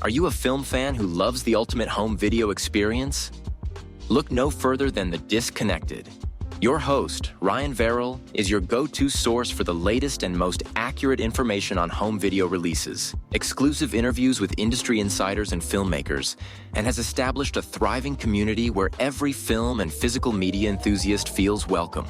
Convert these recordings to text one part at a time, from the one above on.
Are you a film fan who loves the ultimate home video experience? Look no further than The Disconnected. Your host, Ryan Verrill, is your go-to source for the latest and most accurate information on home video releases, exclusive interviews with industry insiders and filmmakers, and has established a thriving community where every film and physical media enthusiast feels welcome.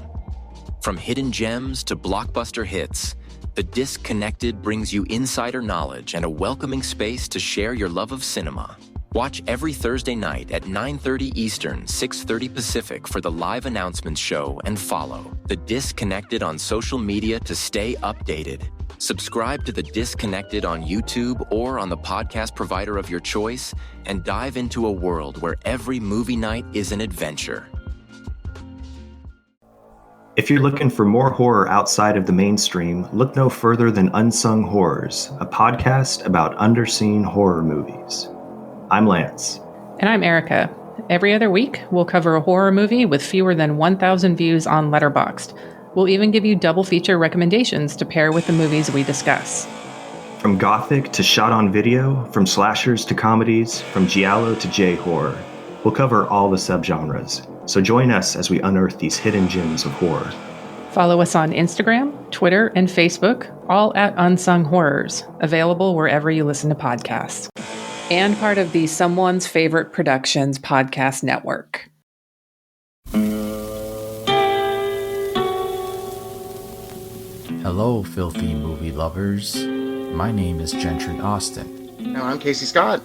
From hidden gems to blockbuster hits, The Disconnected brings you insider knowledge and a welcoming space to share your love of cinema. Watch every Thursday night at 9:30 Eastern, 6:30 Pacific for the live announcements show and follow The Disconnected on social media to stay updated. Subscribe to The Disconnected on YouTube or on the podcast provider of your choice and dive into a world where every movie night is an adventure. If you're looking for more horror outside of the mainstream, look no further than Unsung Horrors, a podcast about underseen horror movies. I'm Lance. And I'm Erica. Every other week, we'll cover a horror movie with fewer than 1,000 views on Letterboxd. We'll even give you double feature recommendations to pair with the movies we discuss. From gothic to shot on video, from slashers to comedies, from giallo to J-horror, we'll cover all the subgenres. So join us as we unearth these hidden gems of horror. Follow us on Instagram, Twitter, and Facebook, all at Unsung Horrors, available wherever you listen to podcasts. And part of the Someone's Favorite Productions podcast network. Hello, filthy movie lovers. My name is Gentry Austin. And I'm Casey Scott.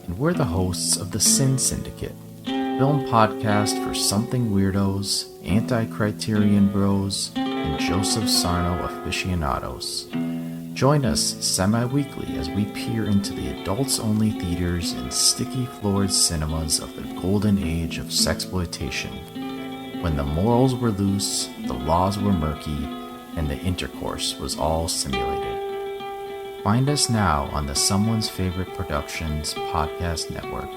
And we're the hosts of the Sin Syndicate, film podcast for something weirdos, anti-criterion bros, and Joseph Sarno aficionados. Join us semi-weekly as we peer into the adults-only theaters and sticky-floored cinemas of the golden age of sexploitation, when the morals were loose, the laws were murky, and the intercourse was all simulated. Find us now on the Someone's Favorite Productions podcast network.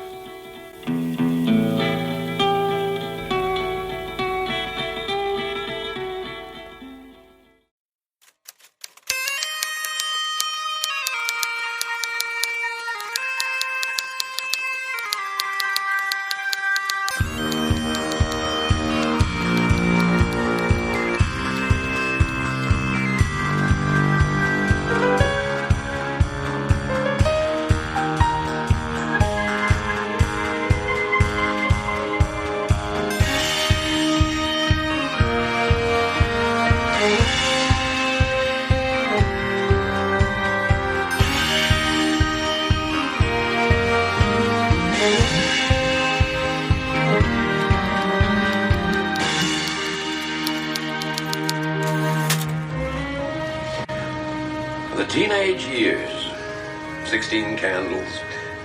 Teenage years, 16 candles,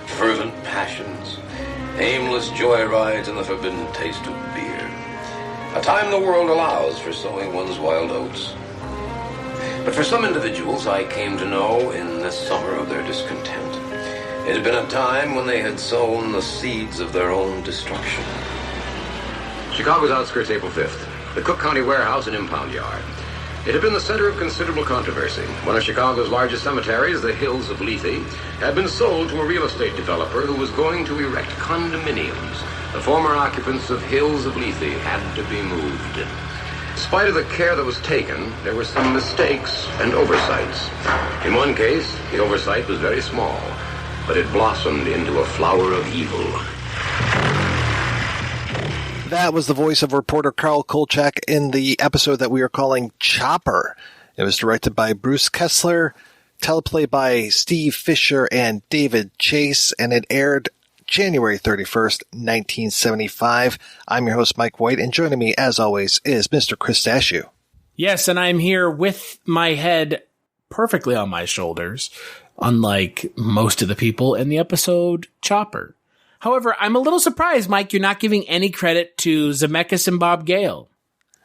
fervent passions, aimless joyrides, and the forbidden taste of beer. A time the world allows for sowing one's wild oats. But for some individuals I came to know in this summer of their discontent, it had been a time when they had sown the seeds of their own destruction. Chicago's outskirts, April 5th. The Cook County Warehouse and Impound Yard. It had been the center of considerable controversy. One of Chicago's largest cemeteries, the Hills of Lethe, had been sold to a real estate developer who was going to erect condominiums. The former occupants of Hills of Lethe had to be moved. In spite of the care that was taken, there were some mistakes and oversights. In one case, the oversight was very small, but it blossomed into a flower of evil. That was the voice of reporter Carl Kolchak in the episode that we are calling Chopper. It was directed by Bruce Kessler, teleplay by Steve Fisher and David Chase, and it aired January 31st, 1975. I'm your host, Mike White, and joining me, as always, is Mr. Chris Dashew. Yes, and I'm here with my head perfectly on my shoulders, unlike most of the people in the episode Chopper. However, I'm a little surprised, Mike, you're not giving any credit to Zemeckis and Bob Gale.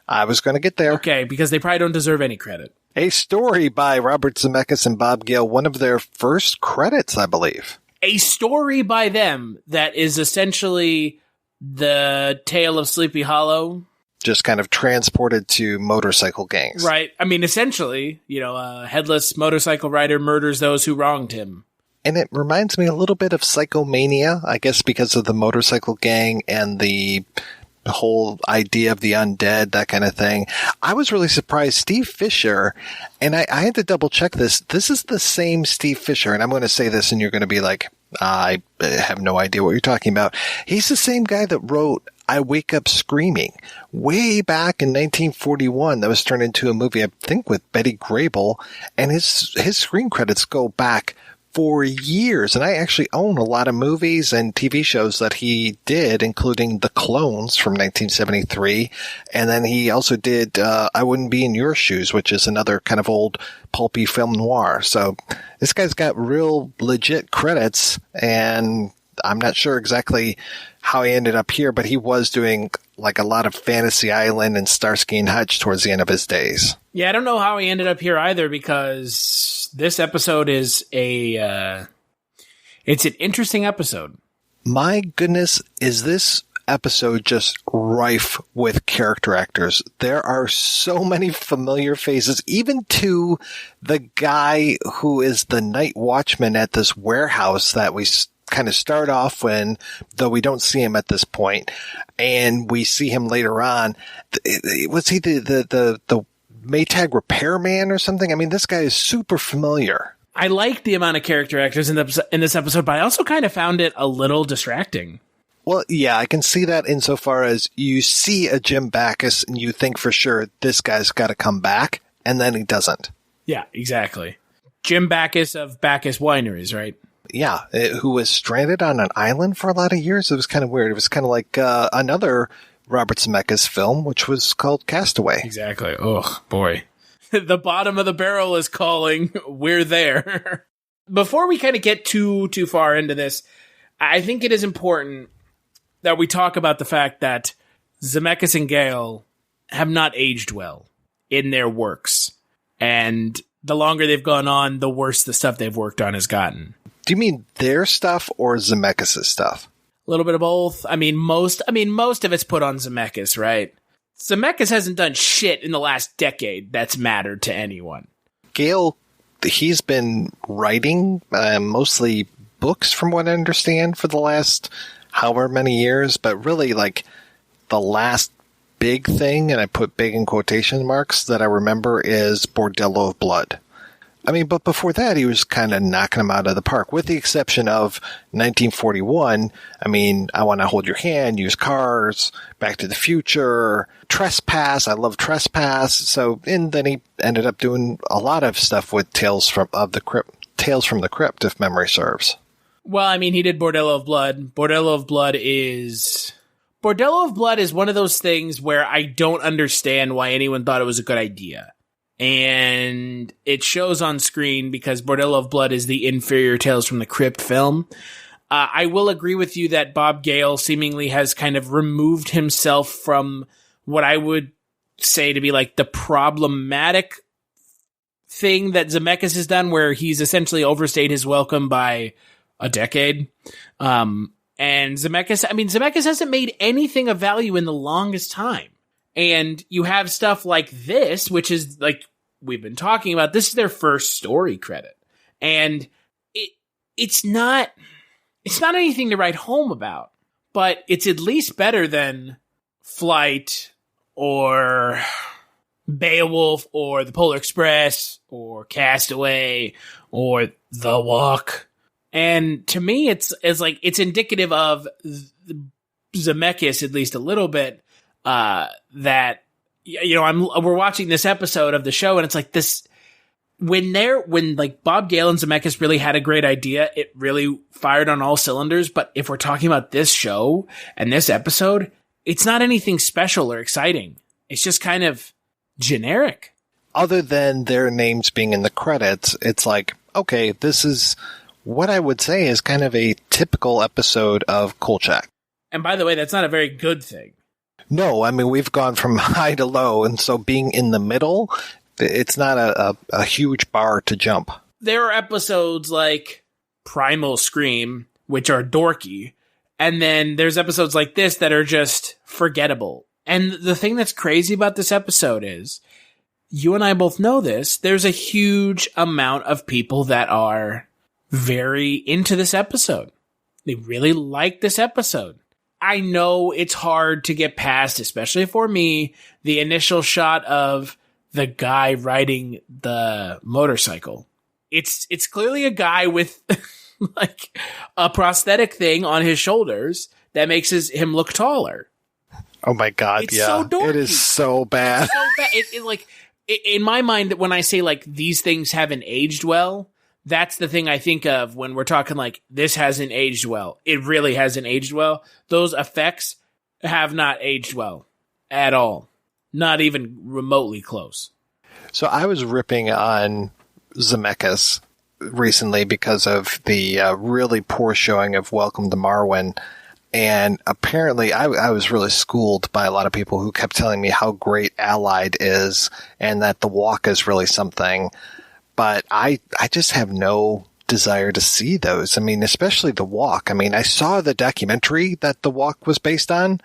I was going to get there. Okay, because they probably don't deserve any credit. A story by Robert Zemeckis and Bob Gale, one of their first credits, I believe. A story by them that is essentially the tale of Sleepy Hollow. Just kind of transported to motorcycle gangs. Right. I mean, essentially, a headless motorcycle rider murders those who wronged him. and it reminds me a little bit of Psychomania, I guess because of the motorcycle gang and the whole idea of the undead, that kind of thing. I was really surprised. Steve Fisher, and I had to double check this. This is the same Steve Fisher, and I'm going to say this and you're going to be like, I have no idea what you're talking about. He's the same guy that wrote I Wake Up Screaming way back in 1941. That was turned into a movie, I think, with Betty Grable, and his screen credits go back for years. And I actually own a lot of movies and TV shows that he did, including The Clones from 1973. And then he also did I Wouldn't Be in Your Shoes, which is another kind of old pulpy film noir. So this guy's got real legit credits, and I'm not sure exactly how he ended up here, but he was doing like a lot of Fantasy Island and Starsky and Hutch towards the end of his days. Yeah, I don't know how he ended up here either, because this episode is it's an interesting episode. My goodness, is this episode just rife with character actors. There are so many familiar faces, even to the guy who is the night watchman at this warehouse that we kind of start off when, though we don't see him at this point, and we see him later on. Was he the Maytag repairman or something? I mean, this guy is super familiar. I like the amount of character actors in this episode, but I also kind of found it a little distracting. Well, yeah, I can see that insofar as you see a Jim Backus and you think for sure this guy's got to come back, and then he doesn't. Yeah, exactly. Jim Backus of Backus Wineries, right? Yeah, who was stranded on an island for a lot of years. It was kind of weird. It was kind of like another Robert Zemeckis film, which was called Castaway. Exactly. Oh, boy. The bottom of the barrel is calling. We're there. Before we kind of get too far into this, I think it is important that we talk about the fact that Zemeckis and Gale have not aged well in their works. And the longer they've gone on, the worse the stuff they've worked on has gotten. Do you mean their stuff or Zemeckis' stuff? A little bit of both. I mean, most of it's put on Zemeckis, right? Zemeckis hasn't done shit in the last decade that's mattered to anyone. Gale, he's been writing mostly books, from what I understand, for the last however many years, but really like the last big thing, and I put big in quotation marks, that I remember is Bordello of Blood. I mean, but before that, he was kind of knocking them out of the park, with the exception of 1941. I mean, I Want to Hold Your Hand, Used Cars, Back to the Future, Trespass. I love Trespass. So, and then he ended up doing a lot of stuff with Tales from the Crypt, if memory serves. Well, I mean, he did Bordello of Blood. Bordello of Blood is one of those things where I don't understand why anyone thought it was a good idea. And it shows on screen because Bordello of Blood is the inferior Tales from the Crypt film. I will agree with you that Bob Gale seemingly has kind of removed himself from what I would say to be like the problematic thing that Zemeckis has done, where he's essentially overstayed his welcome by a decade. And Zemeckis hasn't made anything of value in the longest time. And you have stuff like this, which is like we've been talking about. This is their first story credit. And it's not anything to write home about, but it's at least better than Flight or Beowulf or The Polar Express or Castaway or The Walk. And to me, it's indicative of Zemeckis, at least a little bit, that, you know, we're watching this episode of the show, and it's like this, when like Bob Gale and Zemeckis really had a great idea, it really fired on all cylinders. But if we're talking about this show and this episode, it's not anything special or exciting. It's just kind of generic. Other than their names being in the credits, it's like, okay, this is what I would say is kind of a typical episode of Kolchak. And by the way, that's not a very good thing. No, I mean, we've gone from high to low, and so being in the middle, it's not a huge bar to jump. There are episodes like Primal Scream, which are dorky, and then there's episodes like this that are just forgettable. And the thing that's crazy about this episode is, you and I both know this, there's a huge amount of people that are very into this episode. They really like this episode. I know it's hard to get past, especially for me, the initial shot of the guy riding the motorcycle. It's clearly a guy with like a prosthetic thing on his shoulders that makes him look taller. Oh my God. It's yeah. so dorky. It is so bad. So bad. In my mind, when I say like these things haven't aged well, that's the thing I think of when we're talking like this hasn't aged well. It really hasn't aged well. Those effects have not aged well at all. Not even remotely close. So I was ripping on Zemeckis recently because of the really poor showing of Welcome to Marwen. And apparently I was really schooled by a lot of people who kept telling me how great Allied is and that The Walk is really something. But I just have no desire to see those. I mean, especially The Walk. I mean, I saw the documentary that The Walk was based on.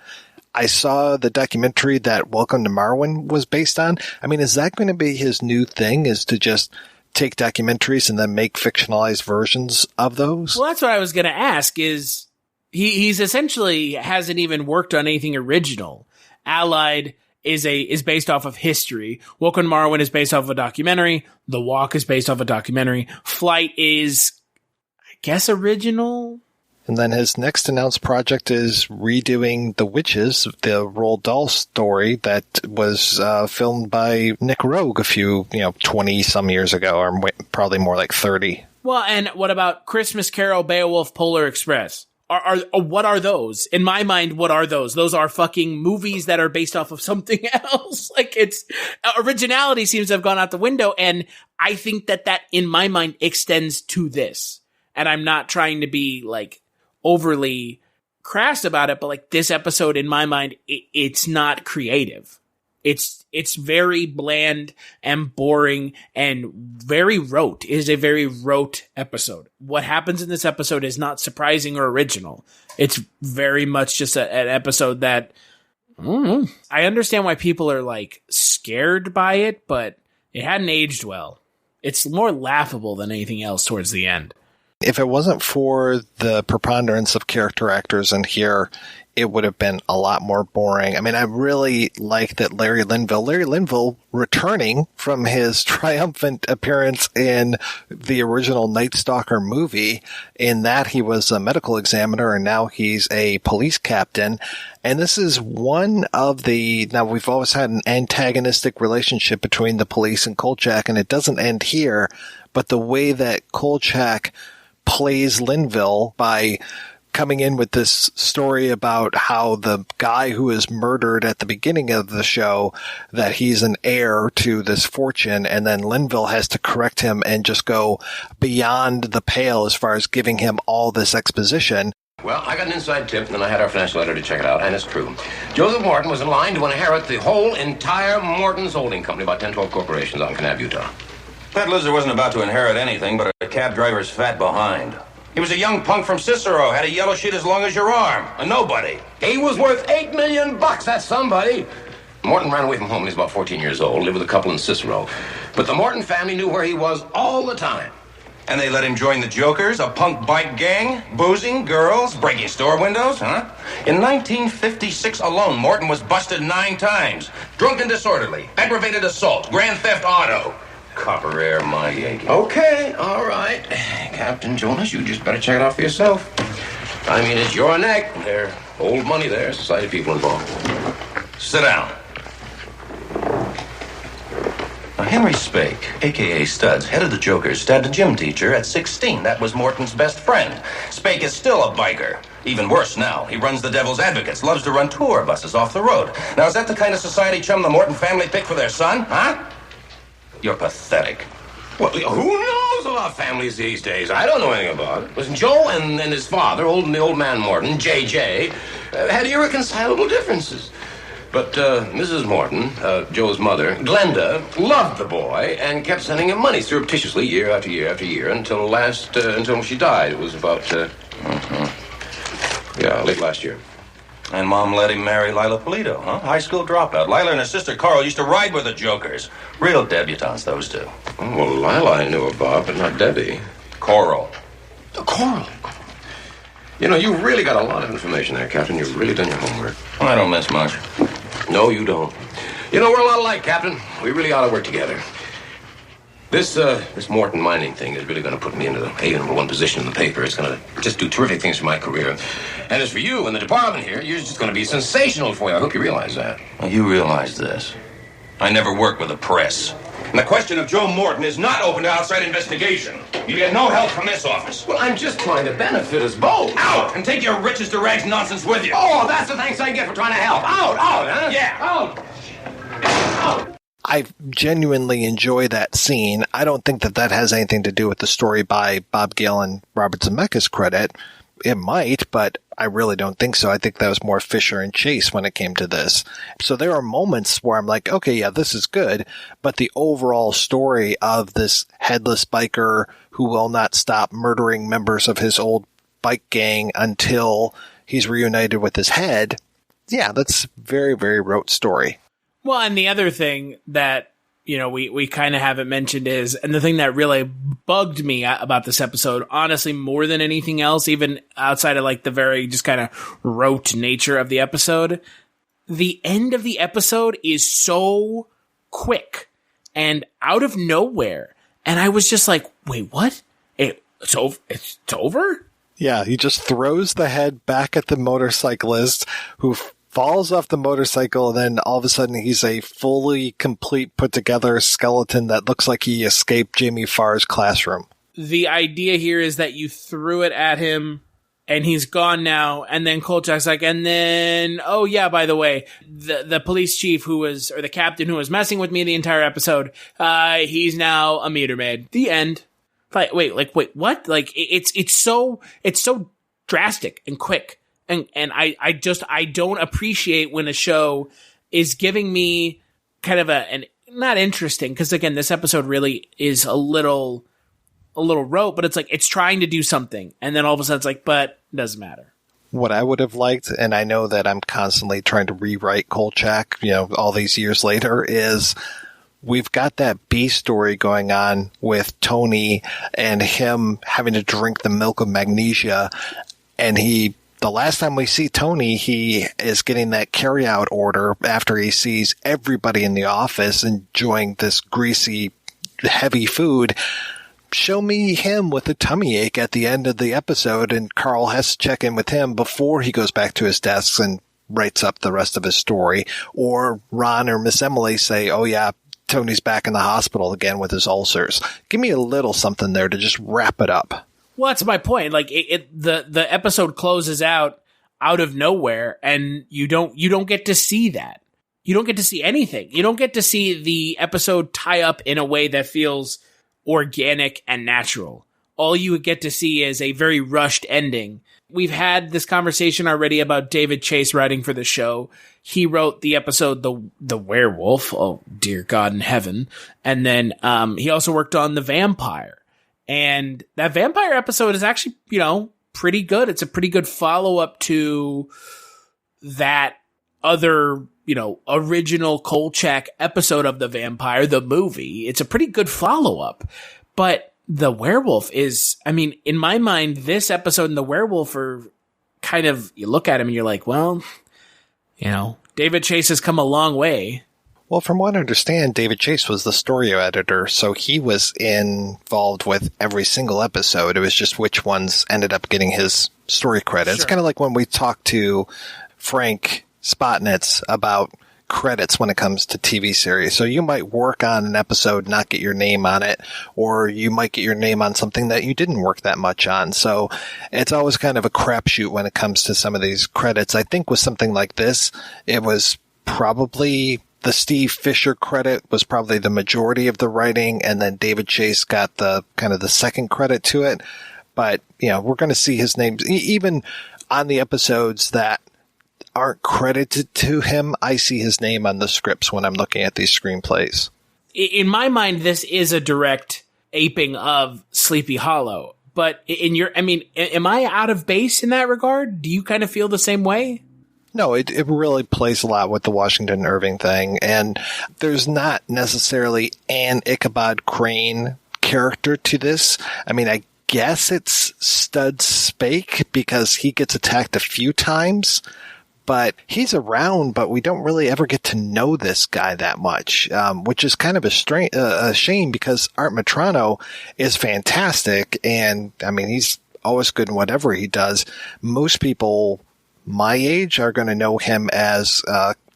I saw the documentary that Welcome to Marwen was based on. I mean, is that going to be his new thing, is to just take documentaries and then make fictionalized versions of those? Well, that's what I was going to ask is he's essentially hasn't even worked on anything original. Allied is based off of history. Welcome to Marwen is based off of a documentary. The Walk is based off of a documentary. Flight is, I guess, original. And then his next announced project is redoing The Witches, the Roald Dahl story that was filmed by Nick Rogue 20 some years ago, or probably more like 30. Well, and what about Christmas Carol, Beowulf, Polar Express? What are those? In my mind, what are those? Those are fucking movies that are based off of something else. Like, it's originality seems to have gone out the window. And I think that in my mind extends to this. And I'm not trying to be like overly crass about it, but like this episode in my mind, it's not creative. It's very bland and boring and very rote. It is a very rote episode. What happens in this episode is not surprising or original. It's very much just an episode that I understand why people are like scared by it, but it hadn't aged well. It's more laughable than anything else towards the end. If it wasn't for the preponderance of character actors in here, it would have been a lot more boring. I mean, I really like that Larry Linville returning from his triumphant appearance in the original Night Stalker movie, in that he was a medical examiner and now he's a police captain. And this is one of now we've always had an antagonistic relationship between the police and Kolchak, and it doesn't end here, but the way that Kolchak plays Linville by coming in with this story about how the guy who is murdered at the beginning of the show, that he's an heir to this fortune, and then Linville has to correct him and just go beyond the pale as far as giving him all this exposition. Well, I got an inside tip, and then I had our financial editor check it out, and it's true. Joseph Morton was in line to inherit the whole entire Morton's holding company, about 10, 12 corporations out in Kanab, Utah. That loser wasn't about to inherit anything but a cab driver's fat behind. He was a young punk from Cicero, had a yellow sheet as long as your arm, a nobody. He was worth $8 million, that's somebody. Morton ran away from home when he was about 14 years old, lived with a couple in Cicero. But the Morton family knew where he was all the time. And they let him join the Jokers, a punk bike gang, boozing, girls, breaking store windows, huh? In 1956 alone, Morton was busted 9 times. Drunk and disorderly, aggravated assault, grand theft auto. Copper air, my Yankee. Okay, all right. Captain Jonas, you just better check it out for yourself. I mean, it's your neck. There's old money there, society people involved. Sit down. Now, Henry Spake, a.k.a. Studs, head of the Jokers, stabbed a gym teacher at 16. That was Morton's best friend. Spake is still a biker. Even worse now, he runs the Devil's Advocates, loves to run tour buses off the road. Now, is that the kind of society chum the Morton family picked for their son, huh? You're pathetic. Well, who knows about families these days? I don't know anything about it. Listen, Joe and his father, the old man Morton, J.J., had irreconcilable differences. But Mrs. Morton, Joe's mother, Glenda, loved the boy and kept sending him money surreptitiously year after year after year until she died. It was about, late last year. And Mom let him marry Lila Polito, huh? High school dropout. Lila and her sister Carl used to ride with the Jokers. Real debutantes, those two. Oh, well, Lila I knew about, but not Debbie. Coral. Coral. You know, you've really got a lot of information there, Captain. You've really done your homework. I don't miss much. No, you don't. You know, we're a lot alike, Captain. We really ought to work together. This Morton mining thing is really going to put me into the #1 position in the paper. It's going to just do terrific things for my career. And as for you and the department here, you're just going to be sensational for you. I hope you realize that. Well, you realize this. I never work with the press. And the question of Joe Morton is not open to outside investigation. You get no help from this office. Well, I'm just trying to benefit us both. Out! And take your riches to rags nonsense with you. Oh, that's the thanks I get for trying to help. Out, huh? Yeah, out. Out. I genuinely enjoy that scene. I don't think that has anything to do with the story by Bob Gale and Robert Zemeckis credit. It might, but I really don't think so. I think that was more Fisher and Chase when it came to this. So there are moments where I'm like, okay, yeah, this is good. But the overall story of this headless biker who will not stop murdering members of his old bike gang until he's reunited with his head, yeah, that's a very, very rote story. Well, and the other thing that, you know, we kind of haven't mentioned is, and the thing that really bugged me about this episode, honestly, more than anything else, even outside of like the very just kind of rote nature of the episode, the end of the episode is so quick and out of nowhere. And I was just like, wait, what? It's over? It's over? Yeah, he just throws the head back at the motorcyclist who falls off the motorcycle, and then all of a sudden he's a fully complete put-together skeleton that looks like he escaped Jamie Farr's classroom. The idea here is that you threw it at him, and he's gone now, and then Kolchak's like, and then, oh yeah, by the way, the police chief or the captain who was messing with me the entire episode, he's now a meter maid. The end. Like, wait, what? Like, it's so drastic and quick. And I don't appreciate when a show is giving me kind of an not interesting, because again, this episode really is a little rote, but it's like it's trying to do something, and then all of a sudden it's like, but it doesn't matter. What I would have liked, and I know that I'm constantly trying to rewrite Kolchak, you know, all these years later, is we've got that B story going on with Tony and him having to drink the milk of magnesia, and the last time we see Tony, he is getting that carryout order after he sees everybody in the office enjoying this greasy, heavy food. Show me him with a tummy ache at the end of the episode, and Carl has to check in with him before he goes back to his desk and writes up the rest of his story. Or Ron or Miss Emily say, oh yeah, Tony's back in the hospital again with his ulcers. Give me a little something there to just wrap it up. Well, that's my point. Like the episode closes out of nowhere, and you don't get to see that. You don't get to see anything. You don't get to see the episode tie up in a way that feels organic and natural. All you get to see is a very rushed ending. We've had this conversation already about David Chase writing for the show. He wrote the episode The Werewolf. Oh, dear God in heaven. And then he also worked on The Vampire. And that vampire episode is actually, you know, pretty good. It's a pretty good follow-up to that other, you know, original Kolchak episode of The Vampire, the movie. It's a pretty good follow-up. But The Werewolf is, I mean, in my mind, this episode and The Werewolf are kind of, you look at him and you're like, well, you know, David Chase has come a long way. Well, from what I understand, David Chase was the story editor, so he was involved with every single episode. It was just which ones ended up getting his story credit. Sure. It's kind of like when we talked to Frank Spotnitz about credits when it comes to TV series. So you might work on an episode, not get your name on it, or you might get your name on something that you didn't work that much on. So it's always kind of a crapshoot when it comes to some of these credits. I think with something like this, it was probably the Steve Fisher credit was probably the majority of the writing, and then David Chase got the kind of the second credit to it. But, you know, we're going to see his name even on the episodes that aren't credited to him. I see his name on the scripts when I'm looking at these screenplays. In my mind, this is a direct aping of Sleepy Hollow. But am I out of base in that regard? Do you kind of feel the same way? No, it really plays a lot with the Washington Irving thing, and there's not necessarily an Ichabod Crane character to this. I mean, I guess it's Stud Spake because he gets attacked a few times, but he's around, but we don't really ever get to know this guy that much, which is kind of a shame because Art Matrano is fantastic. And I mean, he's always good in whatever he does. Most people my age are going to know him as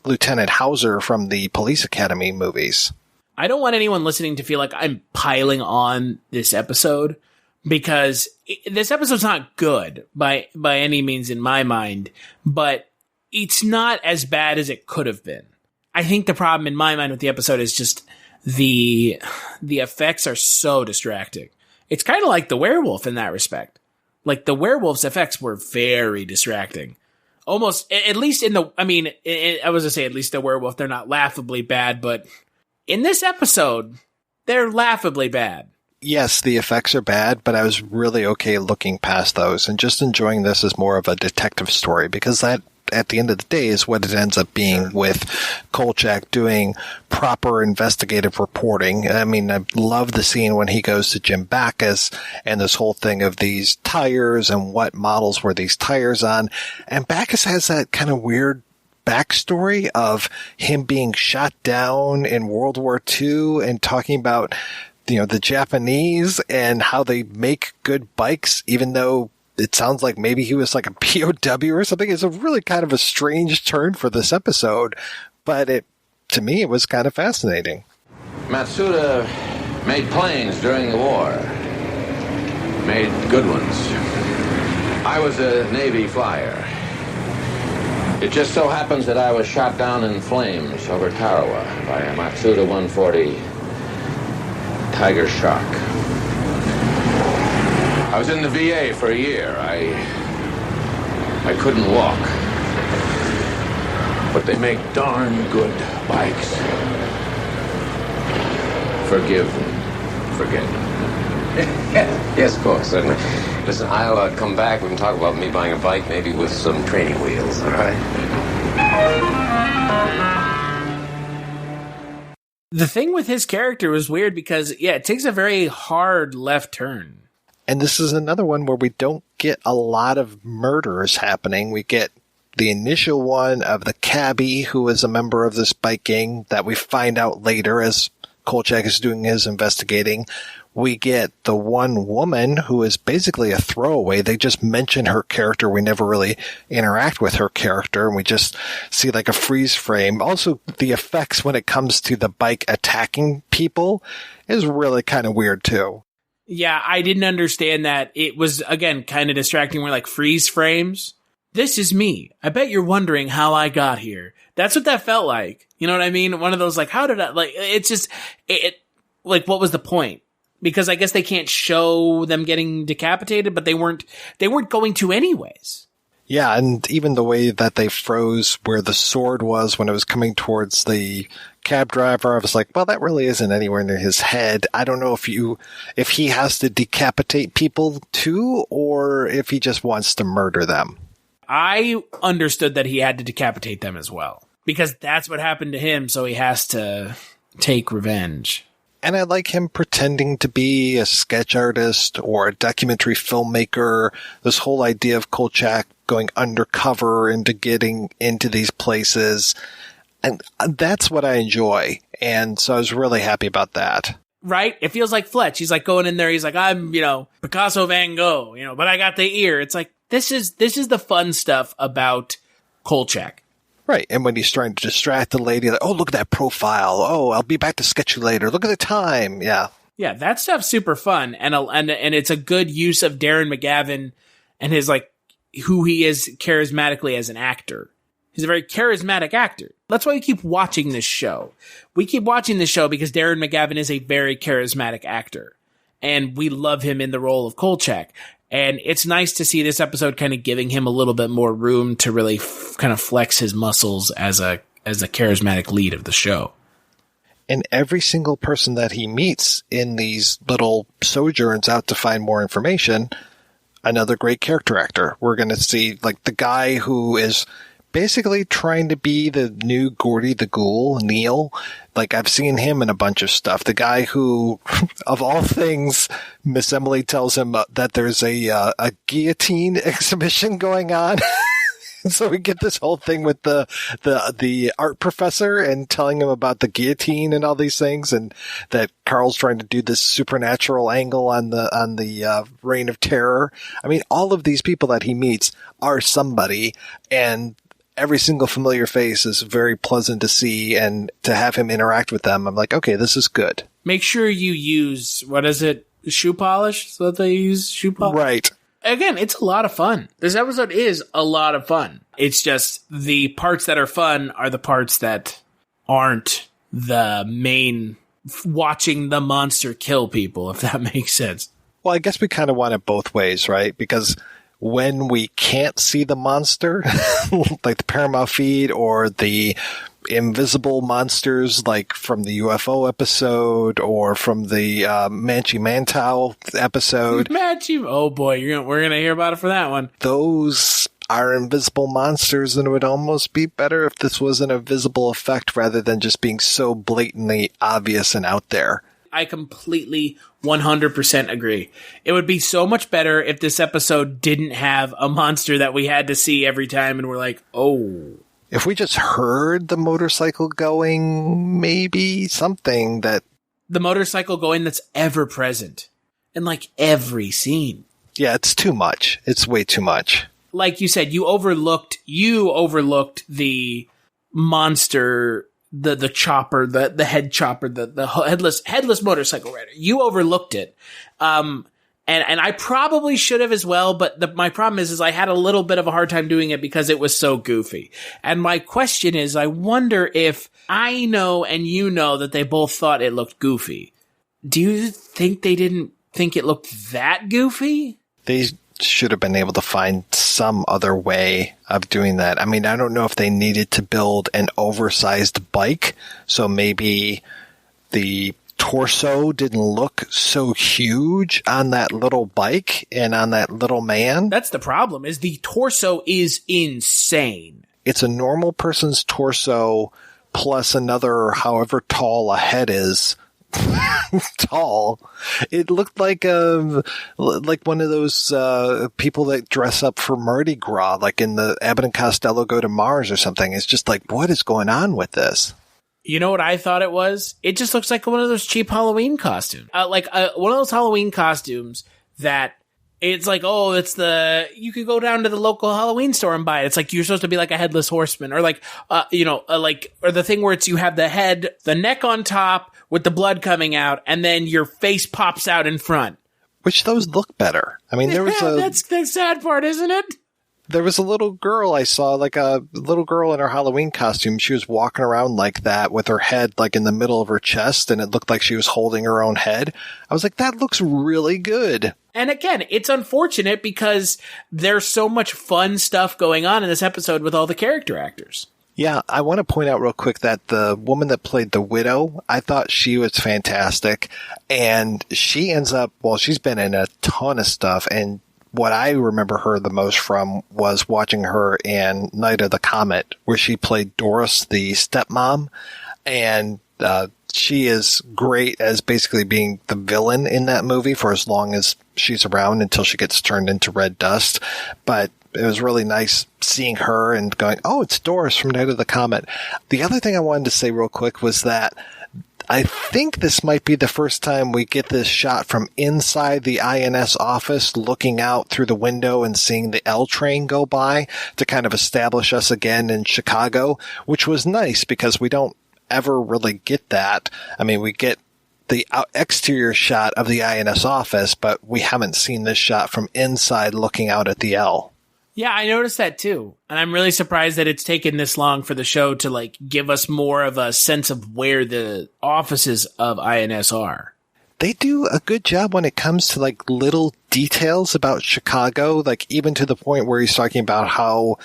Lieutenant Hauser from the Police Academy movies. I don't want anyone listening to feel like I'm piling on this episode, because this episode's not good by any means in my mind, but it's not as bad as it could have been. I think the problem in my mind with the episode is just the effects are so distracting. It's kind of like the werewolf in that respect. Like, the werewolf's effects were very distracting. Almost, at least in the, I mean, I was going to say at least the werewolf, they're not laughably bad, but in this episode, they're laughably bad. Yes, the effects are bad, but I was really okay looking past those and just enjoying this as more of a detective story, because that, at the end of the day, is what it ends up being, with Kolchak doing proper investigative reporting. I mean, I love the scene when he goes to Jim Backus and this whole thing of these tires and what models were these tires on. And Backus has that kind of weird backstory of him being shot down in World War II and talking about, you know, the Japanese and how they make good bikes, even though it sounds like maybe he was like a POW or something. It's a really kind of a strange turn for this episode, but to me, it was kind of fascinating. Matsuda made planes during the war. Made good ones. I was a Navy flyer. It just so happens that I was shot down in flames over Tarawa by a Matsuda 140 Tiger Shock. I was in the VA for a year. I couldn't walk. But they make darn good bikes. Forgive and forget. Yes, of course, certainly. Listen, I'll come back. We can talk about me buying a bike, maybe with some training wheels, all right? The thing with his character was weird because, yeah, it takes a very hard left turn. And this is another one where we don't get a lot of murders happening. We get the initial one of the cabbie, who is a member of this bike gang that we find out later as Kolchak is doing his investigating. We get the one woman who is basically a throwaway. They just mention her character. We never really interact with her character, and we just see like a freeze frame. Also, the effects when it comes to the bike attacking people is really kind of weird too. Yeah, I didn't understand that. It was, again, kind of distracting. We're like, freeze frames. This is me. I bet you're wondering how I got here. That's what that felt like. You know what I mean? One of those, like, how did I, like, it's just, like, what was the point? Because I guess they can't show them getting decapitated, but they weren't going to anyways. Yeah, and even the way that they froze where the sword was when it was coming towards the cab driver, I was like, well, that really isn't anywhere near his head. I don't know if he has to decapitate people too, or if he just wants to murder them. I understood that he had to decapitate them as well, because that's what happened to him, so he has to take revenge. And I like him pretending to be a sketch artist or a documentary filmmaker. This whole idea of Kolchak going undercover into getting into these places. And that's what I enjoy. And so I was really happy about that. Right? It feels like Fletch. He's like going in there. He's like, I'm, Picasso Van Gogh, but I got the ear. It's like, this is the fun stuff about Kolchak. Right. And when he's trying to distract the lady, like, oh, look at that profile. Oh, I'll be back to sketch you later. Look at the time. Yeah. Yeah. That stuff's super fun. And it's a good use of Darren McGavin and his, like, who he is charismatically as an actor. He's a very charismatic actor. That's why we keep watching this show. We keep watching this show because Darren McGavin is a very charismatic actor. And we love him in the role of Kolchak. And it's nice to see this episode kind of giving him a little bit more room to really kind of flex his muscles as a charismatic lead of the show. And every single person that he meets in these little sojourns out to find more information, another great character actor. We're going to see like the guy who is basically trying to be the new Gordy the Ghoul, Neil. Like, I've seen him in a bunch of stuff. The guy who, of all things, Miss Emily tells him that there's a guillotine exhibition going on. So we get this whole thing with the art professor and telling him about the guillotine and all these things, and that Carl's trying to do this supernatural angle on the Reign of Terror. I mean, all of these people that he meets are somebody, and every single familiar face is very pleasant to see, and to have him interact with them, I'm like, okay, this is good. Make sure you use, what is it, shoe polish? Is that what they use? Shoe polish? Right. Again, it's a lot of fun. This episode is a lot of fun. It's just the parts that are fun are the parts that aren't the main watching the monster kill people, if that makes sense. Well, I guess we kind of want it both ways, right? Because when we can't see the monster, like the Paramount feed or the invisible monsters, like from the UFO episode or from the Manchi Mantow episode. Oh boy, we're gonna hear about it for that one. Those are invisible monsters, and it would almost be better if this was an invisible effect rather than just being so blatantly obvious and out there. I completely 100% agree. It would be so much better if this episode didn't have a monster that we had to see every time and we're like, oh. If we just heard the motorcycle going, maybe something that... The motorcycle going that's ever present in like every scene. Yeah, it's too much. It's way too much. Like you said, you overlooked the monster, the chopper, the head chopper, the headless motorcycle rider. You overlooked it. And I probably should have as well, but my problem is I had a little bit of a hard time doing it because it was so goofy. And my question is, I wonder if I know and you know that they both thought it looked goofy. Do you think they didn't think it looked that goofy? They should have been able to find some other way of doing that. I mean, I don't know if they needed to build an oversized bike, so maybe the torso didn't look so huge on that little bike and on that little man. That's the problem, is the torso is insane. It's a normal person's torso plus another however tall a head is. Tall. It looked like one of those people that dress up for Mardi Gras, like in the Abbott and Costello Go to Mars or something. It's just like, what is going on with this? You know what I thought it was? It just looks like one of those cheap Halloween costumes. One of those Halloween costumes that it's like, oh, you could go down to the local Halloween store and buy it. It's like you're supposed to be like a Headless Horseman, or or the thing where you have the head, the neck on top with the blood coming out, and then your face pops out in front. Which those look better. I mean, there was that's the sad part, isn't it? There was a little girl I saw, like a little girl in her Halloween costume. She was walking around like that with her head like in the middle of her chest, and it looked like she was holding her own head. I was like, that looks really good. And again, it's unfortunate because there's so much fun stuff going on in this episode with all the character actors. Yeah, I want to point out real quick that the woman that played the widow, I thought she was fantastic. And she ends up, she's been in a ton of stuff, and what I remember her the most from was watching her in Night of the Comet, where she played Doris, the stepmom. And she is great as basically being the villain in that movie for as long as she's around until she gets turned into red dust. But it was really nice seeing her and going, oh, it's Doris from Night of the Comet. The other thing I wanted to say real quick was that I think this might be the first time we get this shot from inside the INS office, looking out through the window and seeing the L train go by to kind of establish us again in Chicago, which was nice because we don't ever really get that. I mean, we get the exterior shot of the INS office, but we haven't seen this shot from inside looking out at the L. Yeah, I noticed that too. And I'm really surprised that it's taken this long for the show to give us more of a sense of where the offices of INS are. They do a good job when it comes to little details about Chicago, even to the point where he's talking about how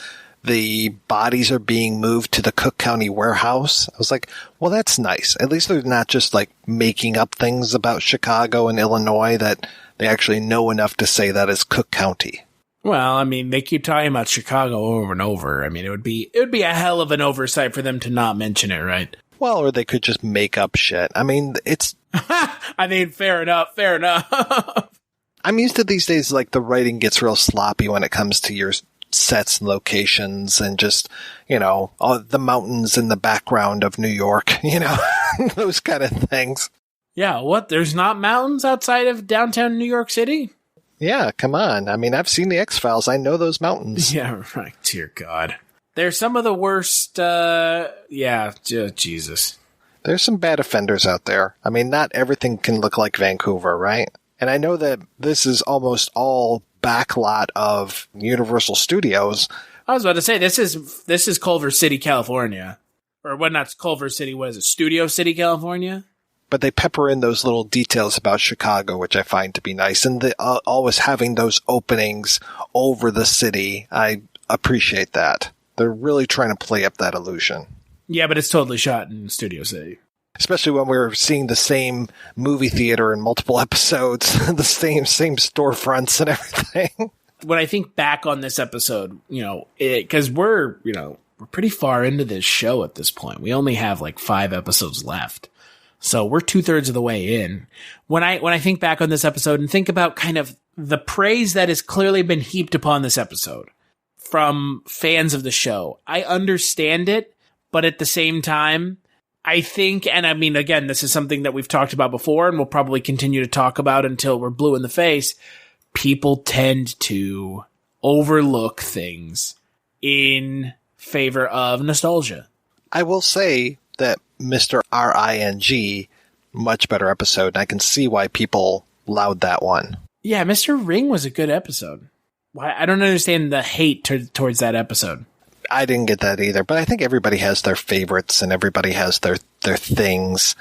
the bodies are being moved to the Cook County warehouse. I was like, well, that's nice. At least they're not just making up things about Chicago and Illinois, that they actually know enough to say that is Cook County. Well, I mean, they keep talking about Chicago over and over. I mean, it would be a hell of an oversight for them to not mention it, right? Well, or they could just make up shit. I mean, it's... I mean, fair enough. I'm used to these days, like, the writing gets real sloppy when it comes to your sets and locations and just, all the mountains in the background of New York, those kind of things. Yeah, what? There's not mountains outside of downtown New York City? Yeah, come on. I mean, I've seen the X-Files. I know those mountains. Yeah, right. Dear God. They're some of the worst, Jesus. There's some bad offenders out there. I mean, not everything can look like Vancouver, right? And I know that this is almost all backlot of Universal Studios. I was about to say, this is Culver City, California. Or what, not Culver City, what is it? Studio City, California? But they pepper in those little details about Chicago, which I find to be nice. And always having those openings over the city, I appreciate that. They're really trying to play up that illusion. Yeah, but it's totally shot in Studio City. Especially when we're seeing the same movie theater in multiple episodes, the same storefronts and everything. When I think back on this episode, because we're pretty far into this show at this point. We only have like 5 episodes left. So we're 2/3 of the way in. When I think back on this episode and think about kind of the praise that has clearly been heaped upon this episode from fans of the show, I understand it, but at the same time, I think, and I mean, again, this is something that we've talked about before and we'll probably continue to talk about until we're blue in the face. People tend to overlook things in favor of nostalgia. I will say that Mr. Ring, much better episode, and I can see why people loud that one. Yeah, Mr. Ring was a good episode. Why I don't understand the hate towards that episode. I didn't get that either, but I think everybody has their favorites and everybody has their things.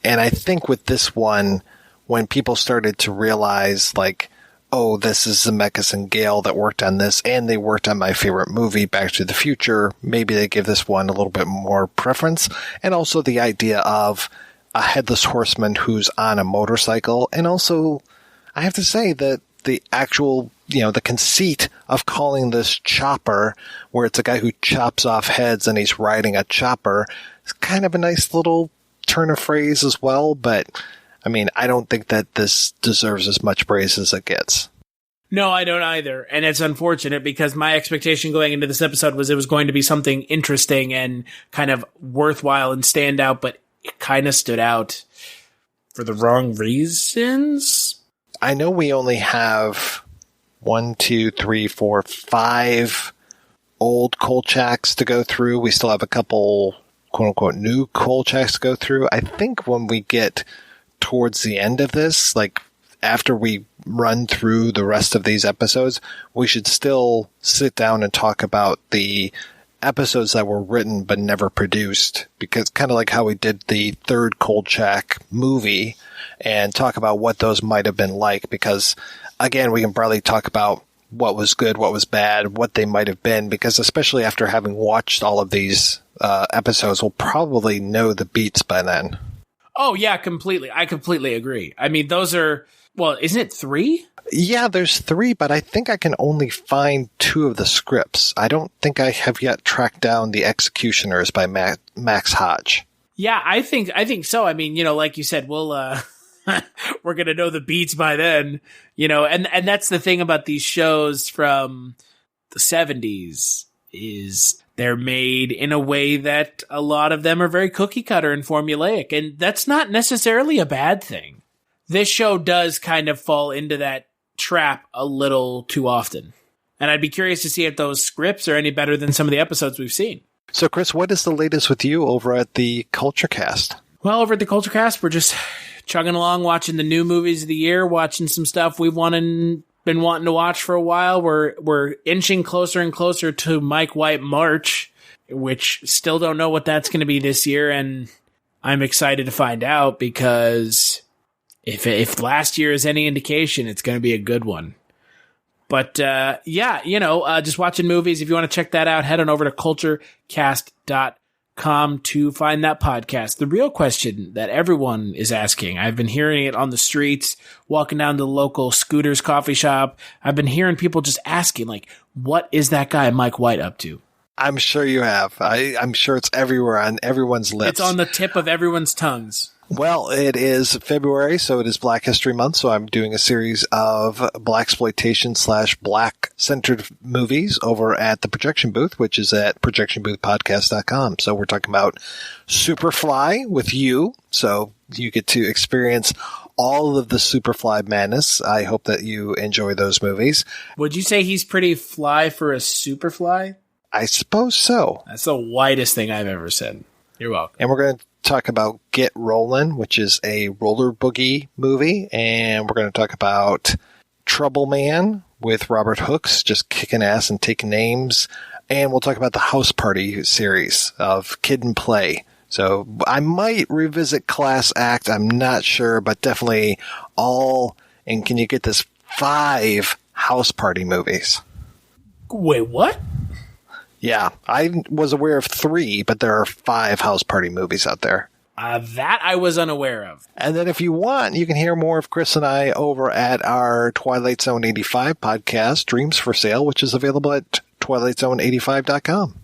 And I think with this one, when people started to realize, like, oh, this is Zemeckis and Gale that worked on this, and they worked on my favorite movie, Back to the Future, maybe they give this one a little bit more preference. And also the idea of a Headless Horseman who's on a motorcycle. And also, I have to say that the actual, the conceit of calling this chopper, where it's a guy who chops off heads and he's riding a chopper, is kind of a nice little turn of phrase as well, but I mean, I don't think that this deserves as much praise as it gets. No, I don't either. And it's unfortunate because my expectation going into this episode was it was going to be something interesting and kind of worthwhile and stand out, but it kind of stood out for the wrong reasons. I know we only have 5 old Kolchaks to go through. We still have a couple, quote unquote, new Kolchaks to go through. I think when we get towards the end of this, like after we run through the rest of these episodes, we should still sit down and talk about the episodes that were written but never produced, because kind of like how we did the third Kolchak movie, and talk about what those might have been like, because again, we can probably talk about what was good, what was bad, what they might have been, because especially after having watched all of these episodes, we'll probably know the beats by then. Oh, yeah, completely. I completely agree. I mean, those are, well, isn't it 3? Yeah, there's 3, but I think I can only find 2 of the scripts. I don't think I have yet tracked down The Executioners by Max Hodge. Yeah, I think so. I mean, like you said, we'll, we're going to know the beats by then, and that's the thing about these shows from the 70s is they're made in a way that a lot of them are very cookie cutter and formulaic, and that's not necessarily a bad thing. This show does kind of fall into that trap a little too often. And I'd be curious to see if those scripts are any better than some of the episodes we've seen. So, Chris, what is the latest with you over at the Culture Cast? Well, over at the Culture Cast, we're just chugging along, watching the new movies of the year, watching some stuff we've been wanting to watch for a while. We're inching closer and closer to Mike White March, which still don't know what that's going to be this year, and I'm excited to find out, because if last year is any indication, it's going to be a good one. But just watching movies. If you want to check that out, head on over to culturecast.com. com to find that podcast. The real question that everyone is asking, I've been hearing it on the streets, walking down to the local Scooter's coffee shop. I've been hearing people just asking, like, what is that guy Mike White up to? I'm sure you have. I'm sure it's everywhere on everyone's lips. It's on the tip of everyone's tongues. Well, it is February, so it is Black History Month, so I'm doing a series of blaxploitation / black-centered movies over at the Projection Booth, which is at projectionboothpodcast.com. So we're talking about Superfly with you, so you get to experience all of the Superfly madness. I hope that you enjoy those movies. Would you say he's pretty fly for a Superfly? I suppose so. That's the whitest thing I've ever said. You're welcome. And we're going to talk about Get Rollin', which is a roller boogie movie. And we're going to talk about Trouble Man with Robert Hooks, just kicking ass and taking names. And we'll talk about the House Party series of Kid and Play. So I might revisit Class Act. I'm not sure, but definitely all, and can you get this, 5 House Party movies. Wait, what? Yeah, I was aware of 3, but there are 5 House Party movies out there. That I was unaware of. And then if you want, you can hear more of Chris and I over at our Twilight Zone 85 podcast, Dreams for Sale, which is available at twilightzone85.com.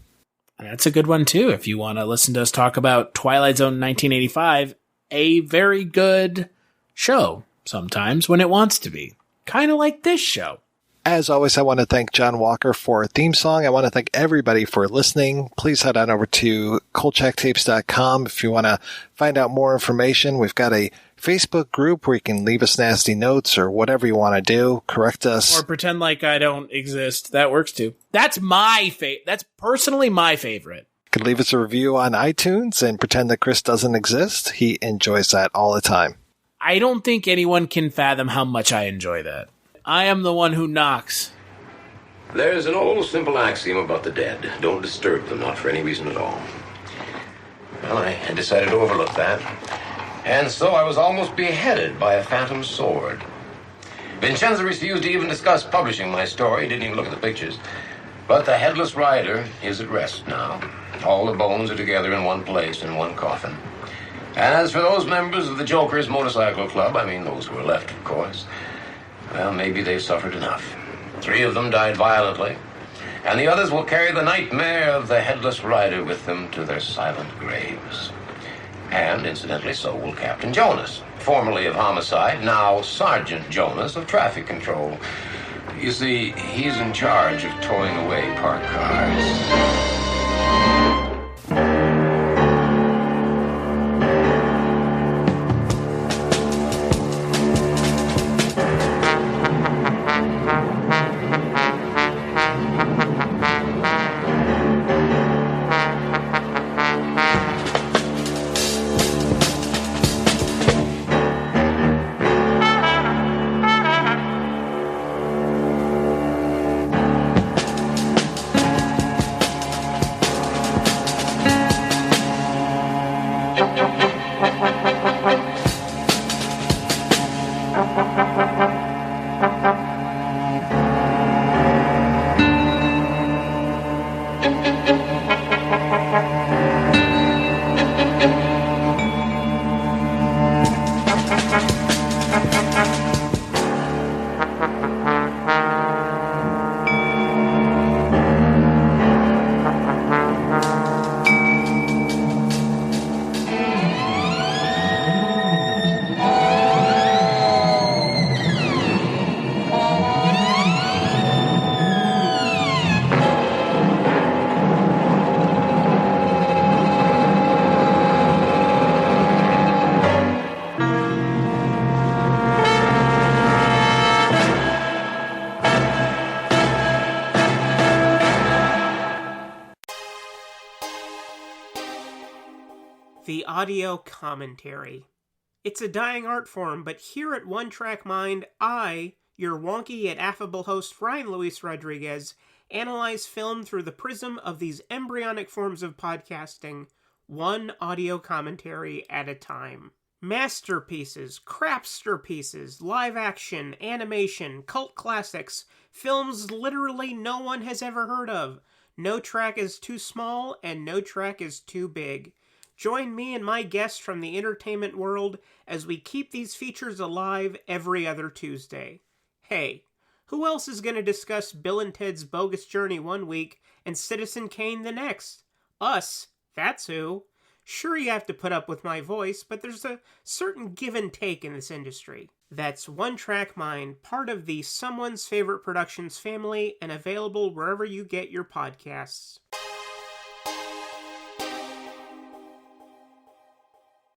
That's a good one, too, if you want to listen to us talk about Twilight Zone 1985, a very good show sometimes when it wants to be. Kind of like this show. As always, I want to thank John Walker for a theme song. I want to thank everybody for listening. Please head on over to kolchaktapes.com if you want to find out more information. We've got a Facebook group where you can leave us nasty notes or whatever you want to do. Correct us. Or pretend like I don't exist. That works too. That's that's personally my favorite. You can leave us a review on iTunes and pretend that Chris doesn't exist. He enjoys that all the time. I don't think anyone can fathom how much I enjoy that. I am the one who knocks. There's an old simple axiom about the dead. Don't disturb them, not for any reason at all. Well, I had decided to overlook that. And so I was almost beheaded by a phantom sword. Vincenzo refused to even discuss publishing my story. Didn't even look at the pictures. But the Headless Rider is at rest now. All the bones are together in one place, in one coffin. And as for those members of the Joker's Motorcycle Club, I mean those who are left, of course, well, maybe they've suffered enough. 3 of them died violently, and the others will carry the nightmare of the Headless Rider with them to their silent graves. And, incidentally, so will Captain Jonas, formerly of Homicide, now Sergeant Jonas of Traffic Control. You see, he's in charge of towing away parked cars. The audio commentary. It's a dying art form, but here at One Track Mind, I, your wonky yet affable host, Ryan Luis Rodriguez, analyze film through the prism of these embryonic forms of podcasting, one audio commentary at a time. Masterpieces, crapster pieces, live action, animation, cult classics, films literally no one has ever heard of, No track is too small, and no track is too big. Join me and my guests from the entertainment world as we keep these features alive every other Tuesday. Hey, who else is going to discuss Bill and Ted's Bogus Journey one week and Citizen Kane the next? Us, that's who. Sure, you have to put up with my voice, but there's a certain give and take in this industry. That's One Track Mind, part of the Someone's Favorite Productions family and available wherever you get your podcasts.